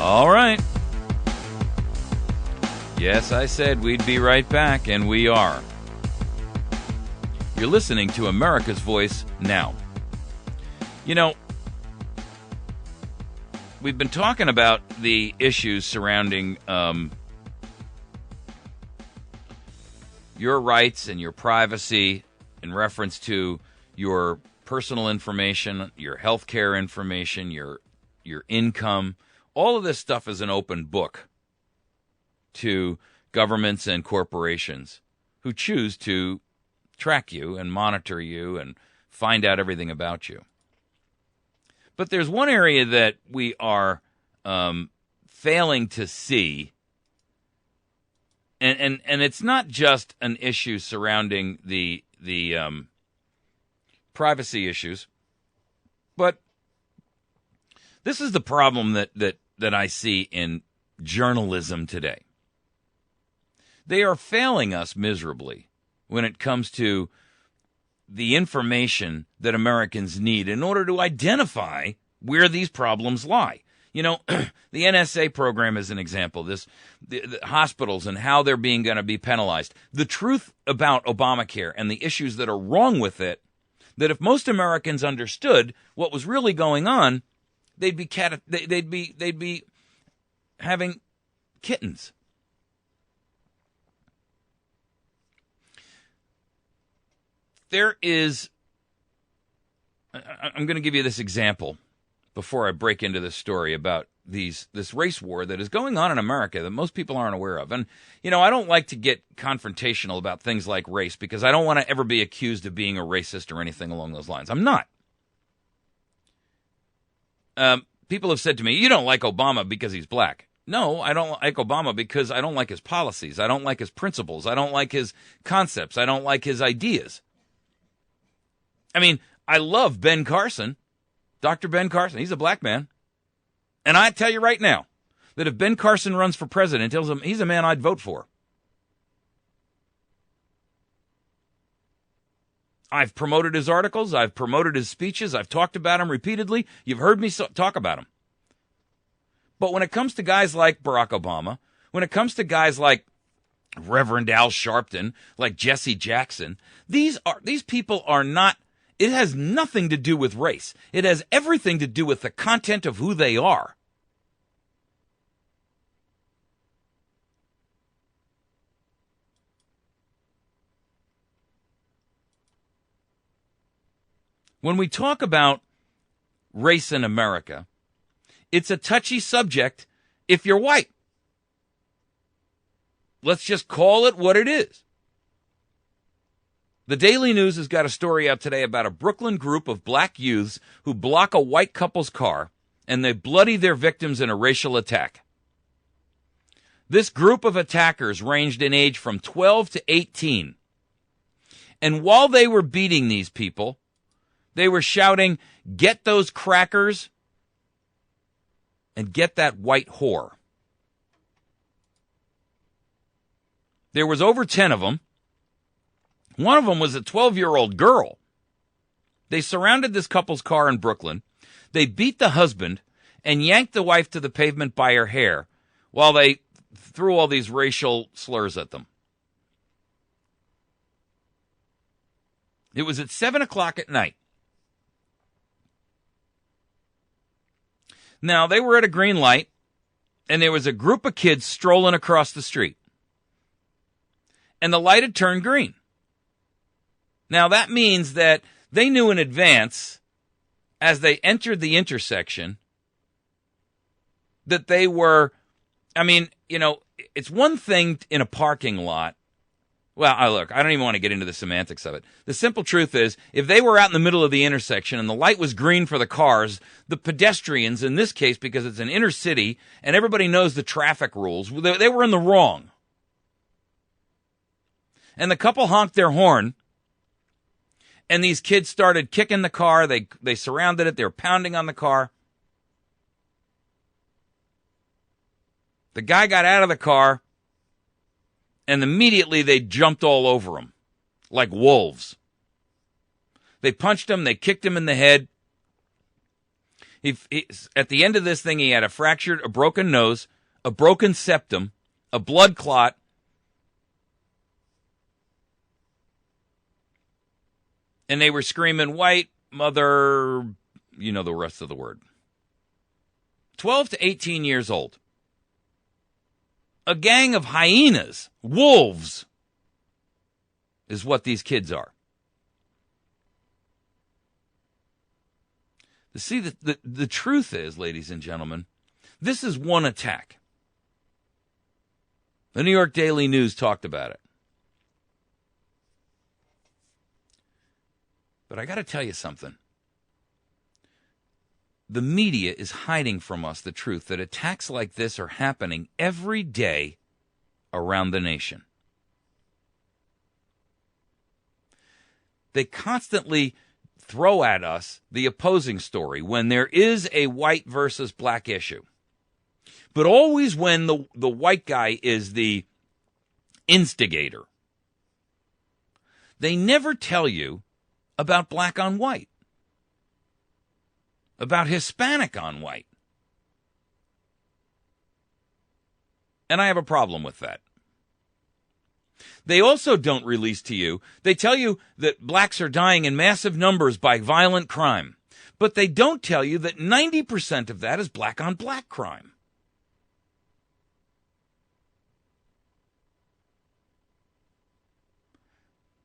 All right. Yes, I said we'd be right back, and we are. You're listening to America's Voice Now. You know, we've been talking about the issues surrounding your rights and your privacy in reference to your personal information, your health care information, your income. All of this stuff is an open book to governments and corporations who choose to track you and monitor you and find out everything about you. But there's one area that we are failing to see, and it's not just an issue surrounding the privacy issues, but this is the problem that I see in journalism today. They are failing us miserably when it comes to the information that Americans need in order to identify where these problems lie. You know, the NSA program is an example. The hospitals and how they're going to be penalized. The truth about Obamacare and the issues that are wrong with it, that if most Americans understood what was really going on, they'd be having kittens. I'm going to give you this example before I break into this story about this race war that is going on in America that most people aren't aware of. And, you know, I don't like to get confrontational about things like race because I don't want to ever be accused of being a racist or anything along those lines. I'm not. People have said to me, you don't like Obama because he's black. No, I don't like Obama because I don't like his policies. I don't like his principles. I don't like his concepts. I don't like his ideas. I mean, I love Ben Carson, Dr. Ben Carson. He's a black man. And I tell you right now that if Ben Carson runs for president, he's a man I'd vote for. I've promoted his articles. I've promoted his speeches. I've talked about him repeatedly. You've heard me talk about him. But when it comes to guys like Barack Obama, when it comes to guys like Reverend Al Sharpton, like Jesse Jackson, these people are not. It has nothing to do with race. It has everything to do with the content of who they are. When we talk about race in America, it's a touchy subject if you're white. Let's just call it what it is. The Daily News has got a story out today about a Brooklyn group of black youths who block a white couple's car and they bloody their victims in a racial attack. This group of attackers ranged in age from 12 to 18. And while they were beating these people, they were shouting, "Get those crackers and get that white whore." There was over 10 of them. One of them was a 12-year-old girl. They surrounded this couple's car in Brooklyn. They beat the husband and yanked the wife to the pavement by her hair while they threw all these racial slurs at them. It was at 7 o'clock at night. Now, they were at a green light, and there was a group of kids strolling across the street. And the light had turned green. Now, that means that they knew in advance, as they entered the intersection, that they were, it's one thing in a parking lot. Well, look, I don't even want to get into the semantics of it. The simple truth is, if they were out in the middle of the intersection and the light was green for the cars, the pedestrians, in this case, because it's an inner city and everybody knows the traffic rules, they were in the wrong. And the couple honked their horn, and these kids started kicking the car. They surrounded it. They were pounding on the car. The guy got out of the car, and immediately they jumped all over him like wolves. They punched him. They kicked him in the head. At the end of this thing, he had a broken nose, a broken septum, a blood clot, and they were screaming, "White mother," you know the rest of the word. 12 to 18 years old. A gang of hyenas, wolves, is what these kids are. See, the truth is, ladies and gentlemen, this is one attack. The New York Daily News talked about it. But I got to tell you something. The media is hiding from us the truth that attacks like this are happening every day around the nation. They constantly throw at us the opposing story when there is a white versus black issue. But always when the white guy is the instigator. They never tell you about black on white, about Hispanic on white. And I have a problem with that. They also don't release to you, they tell you that blacks are dying in massive numbers by violent crime, but they don't tell you that 90% of that is black on black crime.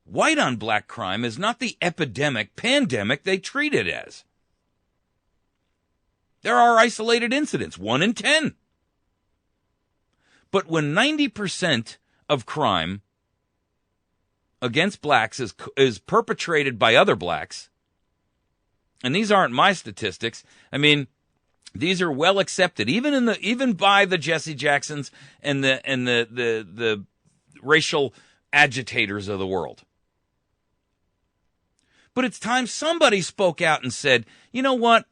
White on black crime is not the pandemic they treat it as. There are isolated incidents, 1 in 10. But when 90% of crime against blacks is perpetrated by other blacks, and these aren't my statistics. I mean, these are well accepted, even by the Jesse Jacksons and the racial agitators of the world. But it's time somebody spoke out and said, you know what?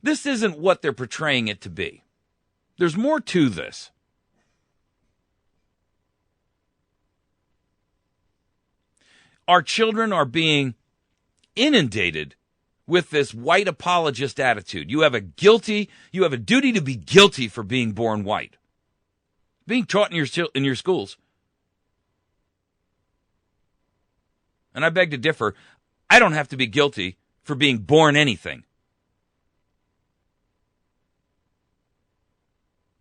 This isn't what they're portraying it to be. There's more to this. Our children are being inundated with this white apologist attitude. You have a duty to be guilty for being born white. Being taught in your schools. And I beg to differ. I don't have to be guilty for being born anything.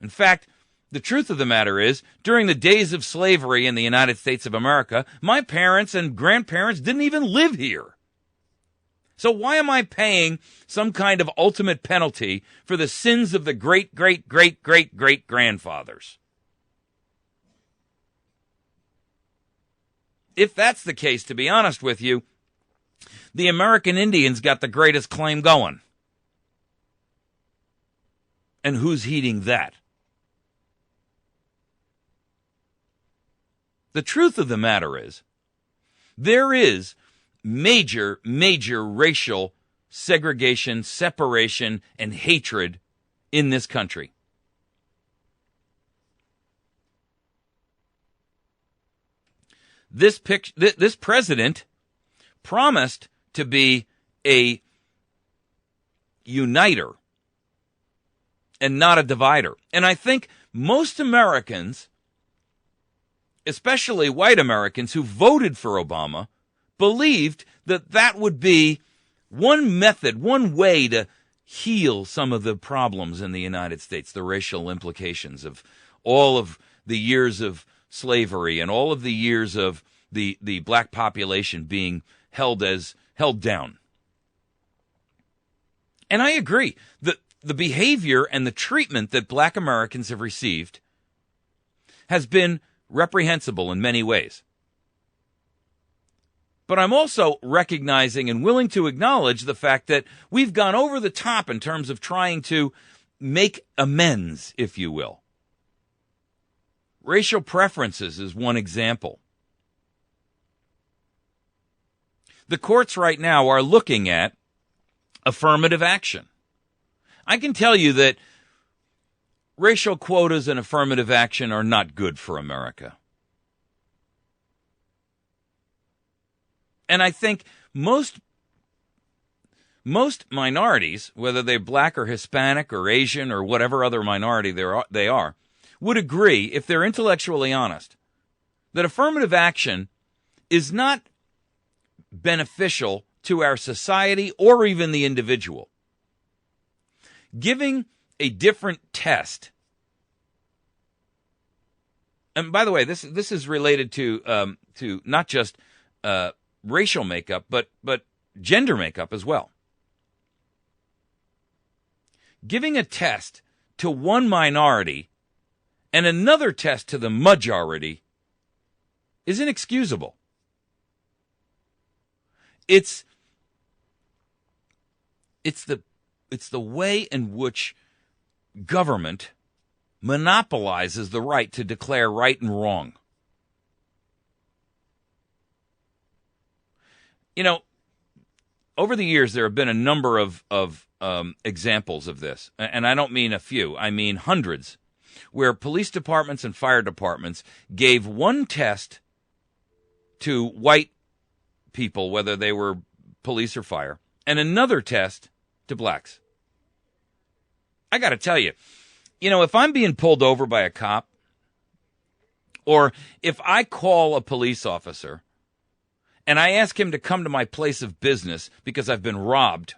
In fact, the truth of the matter is, during the days of slavery in the United States of America, my parents and grandparents didn't even live here. So why am I paying some kind of ultimate penalty for the sins of the great-great-great-great-great-grandfathers? If that's the case, to be honest with you, the American Indians got the greatest claim going. And who's heeding that? The truth of the matter is, there is major racial segregation, separation, and hatred in this country. This president promised to be a uniter and not a divider. And I think most Americans, especially white Americans who voted for Obama, believed that that would be one method, one way to heal some of the problems in the United States, the racial implications of all of the years of slavery and all of the years of the black population being held down. And I agree. The behavior and the treatment that black Americans have received has been reprehensible in many ways. But I'm also recognizing and willing to acknowledge the fact that we've gone over the top in terms of trying to make amends, if you will. Racial preferences is one example. The courts right now are looking at affirmative action. I can tell you that racial quotas and affirmative action are not good for America. And I think most Most minorities, whether they're black or Hispanic or Asian or whatever other minority they are, would agree, if they're intellectually honest, that affirmative action is not beneficial to our society or even the individual. Giving a different test, and by the way, this is related to not just racial makeup, but gender makeup as well. Giving a test to one minority and another test to the majority is inexcusable. It's the way in which government monopolizes the right to declare right and wrong. You know, over the years, there have been a number of examples of this, and I don't mean a few, I mean hundreds, where police departments and fire departments gave one test to white people, whether they were police or fire, and another test to blacks. I got to tell you, if I'm being pulled over by a cop, or if I call a police officer and I ask him to come to my place of business because I've been robbed,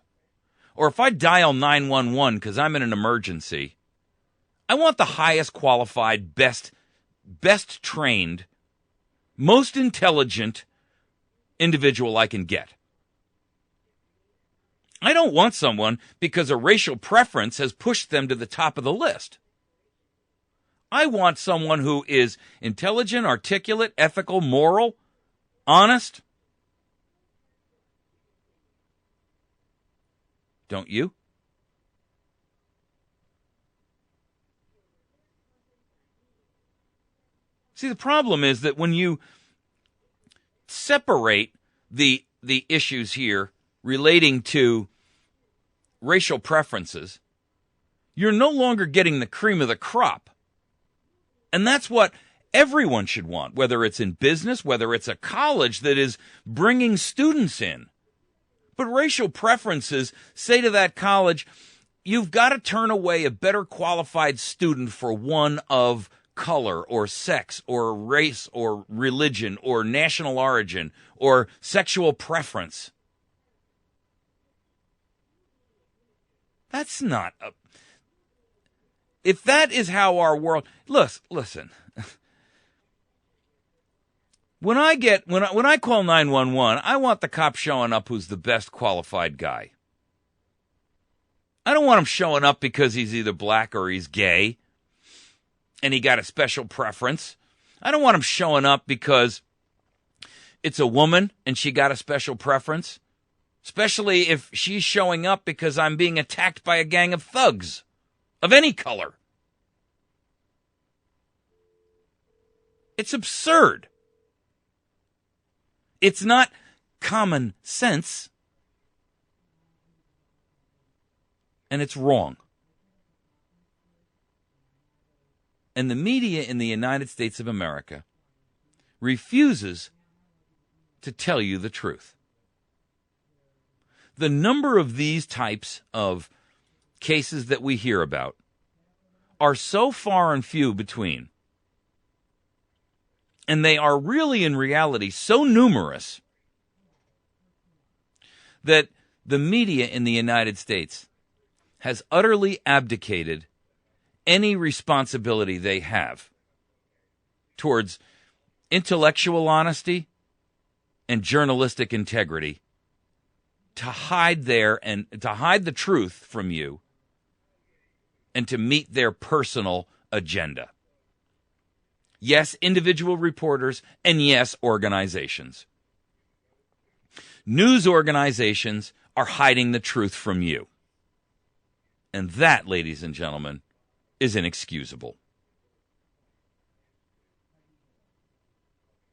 or if I dial 911 because I'm in an emergency, I want the highest qualified, best trained, most intelligent individual I can get. I don't want someone because a racial preference has pushed them to the top of the list. I want someone who is intelligent, articulate, ethical, moral, honest. Don't you? See, the problem is that when you separate the issues here relating to racial preferences, you're no longer getting the cream of the crop. And that's what everyone should want, whether it's in business, whether it's a college that is bringing students in. But racial preferences say to that college, you've got to turn away a better qualified student for one of color or sex or race or religion or national origin or sexual preference. That's not a... If that is how our world... Listen. When I call 911, I want the cop showing up who's the best qualified guy. I don't want him showing up because he's either black or he's gay and he got a special preference. I don't want him showing up because it's a woman and she got a special preference, especially if she's showing up because I'm being attacked by a gang of thugs of any color. It's absurd. It's not common sense, and it's wrong. And the media in the United States of America refuses to tell you the truth. The number of these types of cases that we hear about are so far and few between. And they are really, in reality, so numerous that the media in the United States has utterly abdicated any responsibility they have towards intellectual honesty and journalistic integrity to hide the truth from you and to meet their personal agenda. Yes, individual reporters, and yes, organizations. News organizations are hiding the truth from you. And that, ladies and gentlemen, is inexcusable.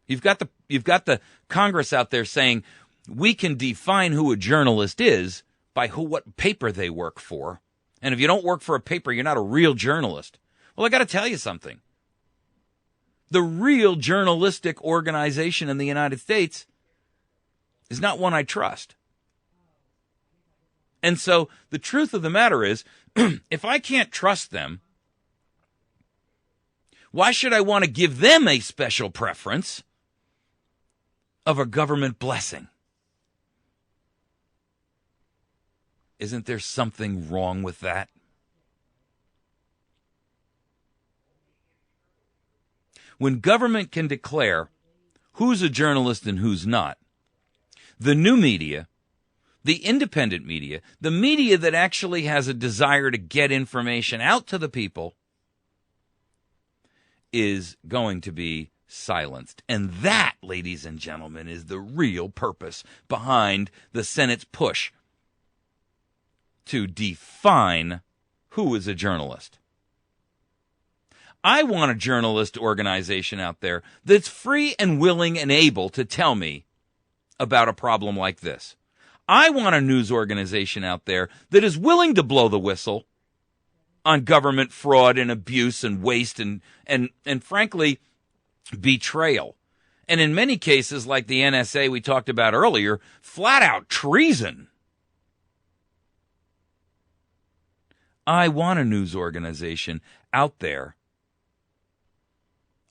You've got the Congress out there saying we can define who a journalist is by what paper they work for. And if you don't work for a paper, you're not a real journalist. Well, I got to tell you something. The real journalistic organization in the United States is not one I trust. And so the truth of the matter is, if I can't trust them, why should I want to give them a special preference of a government blessing? Isn't there something wrong with that? When government can declare who's a journalist and who's not, the new media, the independent media, the media that actually has a desire to get information out to the people, is going to be silenced. And that, ladies and gentlemen, is the real purpose behind the Senate's push to define who is a journalist. I want a journalist organization out there that's free and willing and able to tell me about a problem like this. I want a news organization out there that is willing to blow the whistle on government fraud and abuse and waste and frankly, betrayal. And in many cases, like the NSA we talked about earlier, flat out treason. I want a news organization out there.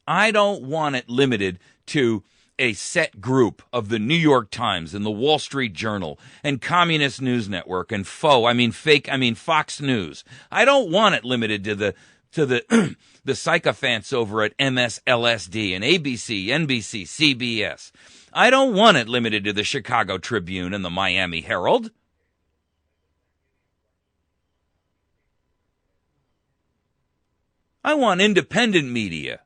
I don't want it limited to a set group of the New York Times and the Wall Street Journal and Communist News Network and Fox News. I don't want it limited to the the sycophants over at MSLSD and ABC, NBC, CBS. I don't want it limited to the Chicago Tribune and the Miami Herald. I want independent media.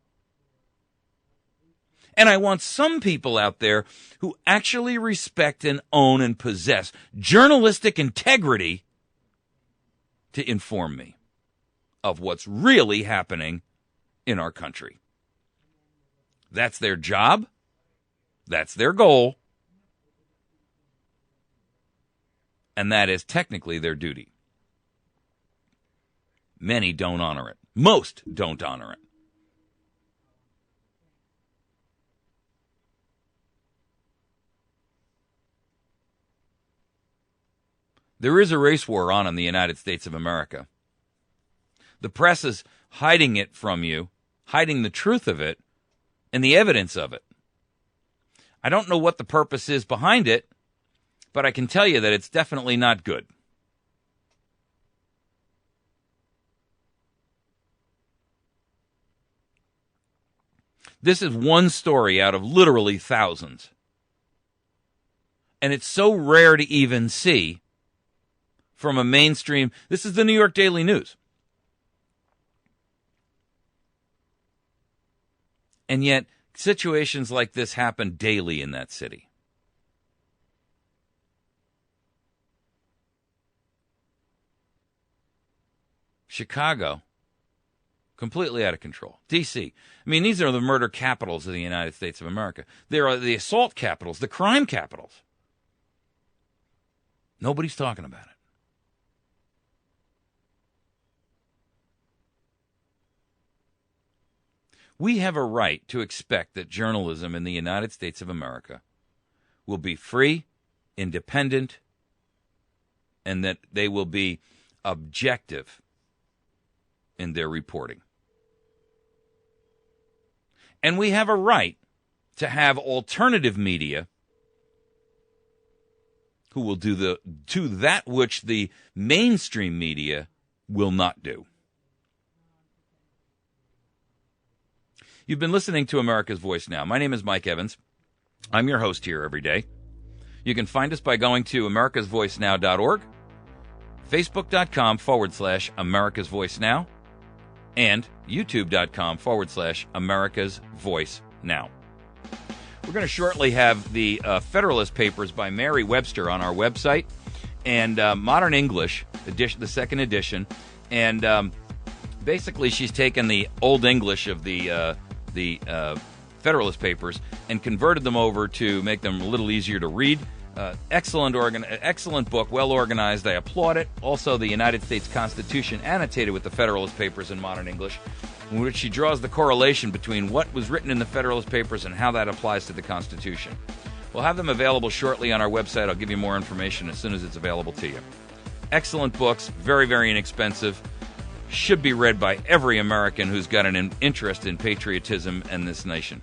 And I want some people out there who actually respect and own and possess journalistic integrity to inform me of what's really happening in our country. That's their job. That's their goal. And that is technically their duty. Many don't honor it. Most don't honor it. There is a race war on in the United States of America. The press is hiding it from you, hiding the truth of it and the evidence of it. I don't know what the purpose is behind it, but I can tell you that it's definitely not good. This is one story out of literally thousands. And it's so rare to even see from a mainstream. This is the New York Daily News. And yet, situations like this happen daily in that city. Chicago, completely out of control. D.C., I mean, these are the murder capitals of the United States of America. They are the assault capitals, the crime capitals. Nobody's talking about it. We have a right to expect that journalism in the United States of America will be free, independent, and that they will be objective in their reporting. And we have a right to have alternative media who will do that which the mainstream media will not do. You've been listening to America's Voice Now. My name is Mike Evans. I'm your host here every day. You can find us by going to americasvoicenow.org, facebook.com/America's Voice Now, and youtube.com/America's Voice Now. We're going to shortly have the Federalist Papers by Mary Webster on our website, and Modern English edition, the second edition, and basically she's taken the Old English of the Federalist Papers and converted them over to make them a little easier to read. Excellent book, well organized. I applaud it. Also, the United States Constitution annotated with the Federalist Papers in Modern English, in which she draws the correlation between what was written in the Federalist Papers and how that applies to the Constitution. We'll have them available shortly on our website. I'll give you more information as soon as it's available to you. Excellent books, very, very inexpensive. Should be read by every American who's got an interest in patriotism and this nation.